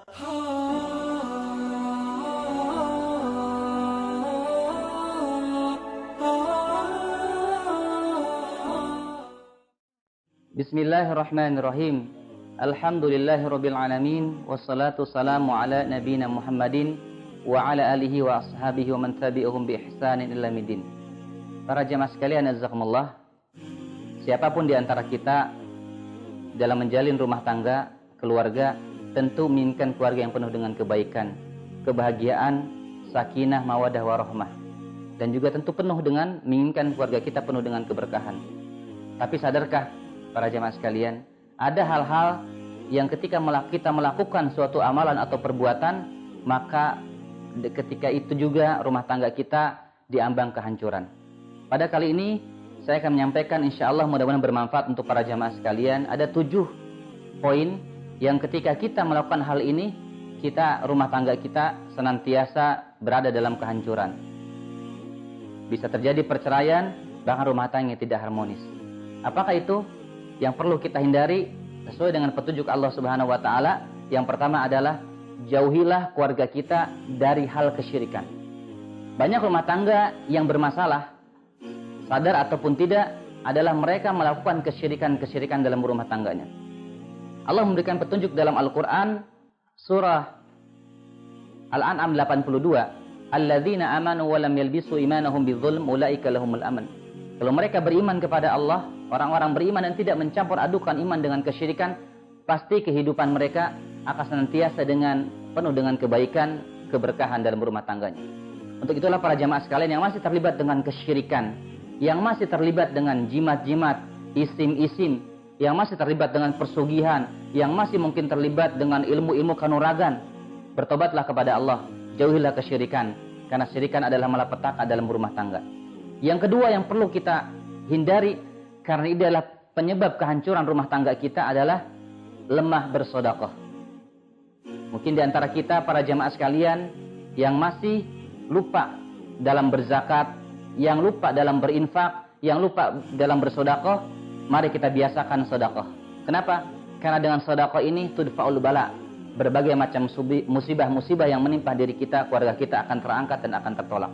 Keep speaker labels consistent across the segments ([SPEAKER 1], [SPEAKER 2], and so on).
[SPEAKER 1] Bismillahirrahmanirrahim. Alhamdulillahirabbil alamin wassalatu wassalamu ala nabiyyina Muhammadin wa ala alihi wa ashabihi wa man tabi'ahum bi ihsanin ila yaumil. Para jemaah sekalian, jazakumullah. Siapapun di antara kita dalam menjalin rumah tangga, keluarga, tentu menginginkan keluarga yang penuh dengan kebaikan, kebahagiaan, sakinah, mawaddah warahmah. Dan juga tentu penuh dengan menginginkan keluarga kita penuh dengan keberkahan. Tapi sadarkah para jemaah sekalian, ada hal-hal yang ketika kita melakukan suatu amalan atau perbuatan, maka ketika itu juga rumah tangga kita diambang kehancuran. Pada kali ini saya akan menyampaikan, insyaallah mudah-mudahan bermanfaat untuk para jemaah sekalian. Ada 7 poin yang ketika kita melakukan hal ini, rumah tangga kita senantiasa berada dalam kehancuran. Bisa terjadi perceraian, bahkan rumah tangga yang tidak harmonis. Apakah itu? Yang perlu kita hindari sesuai dengan petunjuk Allah Subhanahu wa taala. Yang pertama adalah jauhilah keluarga kita dari hal kesyirikan. Banyak rumah tangga yang bermasalah, sadar ataupun tidak, adalah mereka melakukan kesyirikan dalam rumah tangganya. Allah memberikan petunjuk dalam Al-Qur'an surah Al-An'am 82, alladzina amanu wa lam yalbisu imanahum bidzulm ulaika lahumul aman. Kalau mereka beriman kepada Allah, orang-orang beriman dan tidak mencampur adukan iman dengan kesyirikan, pasti kehidupan mereka akan senantiasa penuh dengan kebaikan, keberkahan dalam rumah tangganya. Untuk itulah para jamaah sekalian yang masih terlibat dengan kesyirikan, yang masih terlibat dengan jimat-jimat, isim-isim, yang masih terlibat dengan persugihan, yang masih mungkin terlibat dengan ilmu-ilmu kanuragan, bertobatlah kepada Allah, jauhilah kesyirikan, karena syirikan adalah malapetaka dalam rumah tangga. Yang kedua yang perlu kita hindari, karena ini adalah penyebab kehancuran rumah tangga kita, adalah lemah bersedekah. Mungkin di antara kita para jamaah sekalian yang masih lupa dalam berzakat, yang lupa dalam berinfak, yang lupa dalam bersedekah. Mari kita biasakan sedekah. Kenapa? Karena dengan sedekah ini tudfa'ul bala. Berbagai macam musibah-musibah yang menimpa diri kita, keluarga kita akan terangkat dan akan tertolak.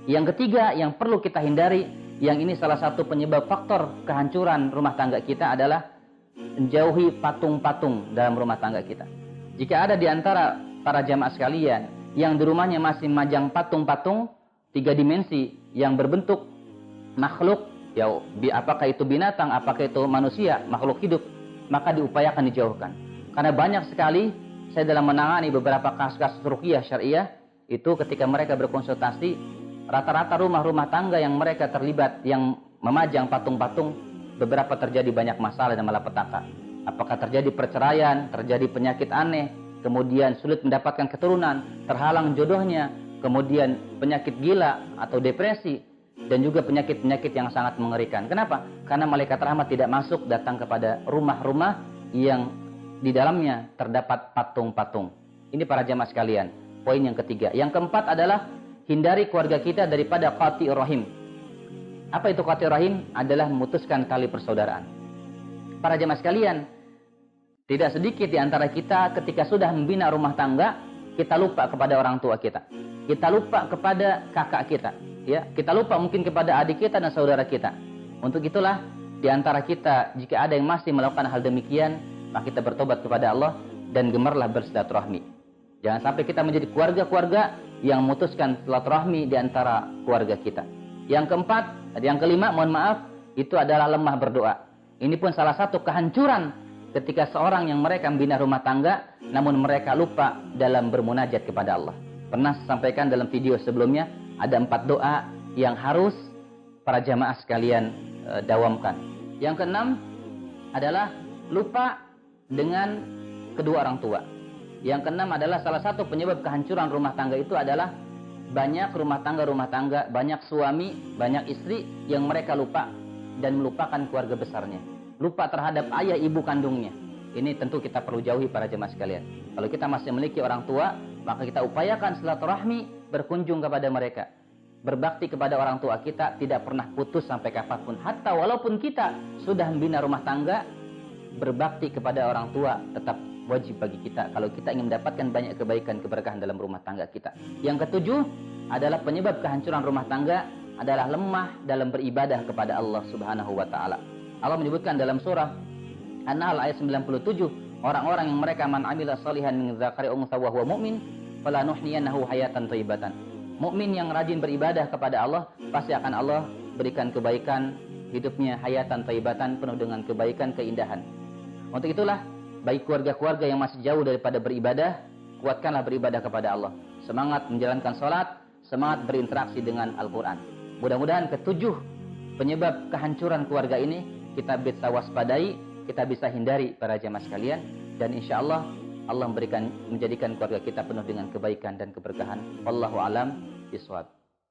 [SPEAKER 1] Yang ketiga yang perlu kita hindari, yang ini salah satu penyebab faktor kehancuran rumah tangga kita, adalah menjauhi patung-patung dalam rumah tangga kita. Jika ada di antara para jamaah sekalian yang di rumahnya masih majang patung-patung 3 dimensi yang berbentuk makhluk, ya apakah itu binatang, apakah itu manusia, makhluk hidup, maka diupayakan dijauhkan. Karena banyak sekali saya dalam menangani beberapa kasus-kasus ruqyah syariah, itu ketika mereka berkonsultasi, rata-rata rumah-rumah tangga yang mereka terlibat, yang memajang patung-patung, beberapa terjadi banyak masalah dan malapetaka. Apakah terjadi perceraian, terjadi penyakit aneh, kemudian sulit mendapatkan keturunan, terhalang jodohnya, kemudian penyakit gila atau depresi, dan juga penyakit-penyakit yang sangat mengerikan. Kenapa? Karena malaikat rahmat tidak masuk datang kepada rumah-rumah yang di dalamnya terdapat patung-patung. Ini para jamaah sekalian, poin yang ketiga. Yang keempat adalah hindari keluarga kita daripada qati' rahim. Apa itu qati' rahim? Adalah memutuskan tali persaudaraan. Para jemaah sekalian, tidak sedikit di antara kita ketika sudah membina rumah tangga, kita lupa kepada orang tua kita. Kita lupa kepada kakak kita, ya. Kita lupa mungkin kepada adik kita dan saudara kita. Untuk itulah di antara kita, jika ada yang masih melakukan hal demikian, maka kita bertobat kepada Allah dan gemarlah bersilaturahmi. Jangan sampai kita menjadi keluarga-keluarga yang memutuskan silaturahmi di antara keluarga kita. Yang keempat, yang kelima, mohon maaf, itu adalah lemah berdoa. Ini pun salah satu kehancuran ketika seorang yang mereka membina rumah tangga, namun mereka lupa dalam bermunajat kepada Allah. Pernah saya sampaikan dalam video sebelumnya, ada 4 doa yang harus para jamaah sekalian dawamkan. Yang keenam adalah lupa dengan kedua orang tua. Yang keenam adalah salah satu penyebab kehancuran rumah tangga itu adalah banyak rumah tangga, banyak suami, banyak istri yang mereka lupa dan melupakan keluarga besarnya. Lupa terhadap ayah ibu kandungnya. Ini tentu kita perlu jauhi para jemaah sekalian. Kalau kita masih memiliki orang tua, maka kita upayakan silaturahmi, berkunjung kepada mereka. Berbakti kepada orang tua kita tidak pernah putus sampai kapanpun. Hatta walaupun kita sudah membina rumah tangga, berbakti kepada orang tua tetap wajib bagi kita kalau kita ingin mendapatkan banyak kebaikan, keberkahan dalam rumah tangga kita. Yang ketujuh adalah penyebab kehancuran rumah tangga adalah lemah dalam beribadah kepada Allah Subhanahu wa taala. Allah menyebutkan dalam surah An-Nahl ayat 97, orang-orang yang mereka man amila shalihan min dzakari untha wa huwa mu'min falanuhyiyannahu hayatan thayyibatan. Mukmin yang rajin beribadah kepada Allah, pasti akan Allah berikan kebaikan, hidupnya hayatan thayyibatan, penuh dengan kebaikan, keindahan. Untuk itulah, bagi keluarga-keluarga yang masih jauh daripada beribadah, kuatkanlah beribadah kepada Allah. Semangat menjalankan sholat, semangat berinteraksi dengan Al-Quran. Mudah-mudahan ketujuh penyebab kehancuran keluarga ini kita bisa waspadai, kita bisa hindari para jamaah sekalian, dan insya Allah Allah menjadikan keluarga kita penuh dengan kebaikan dan keberkahan. Wallahu a'lam bishawab.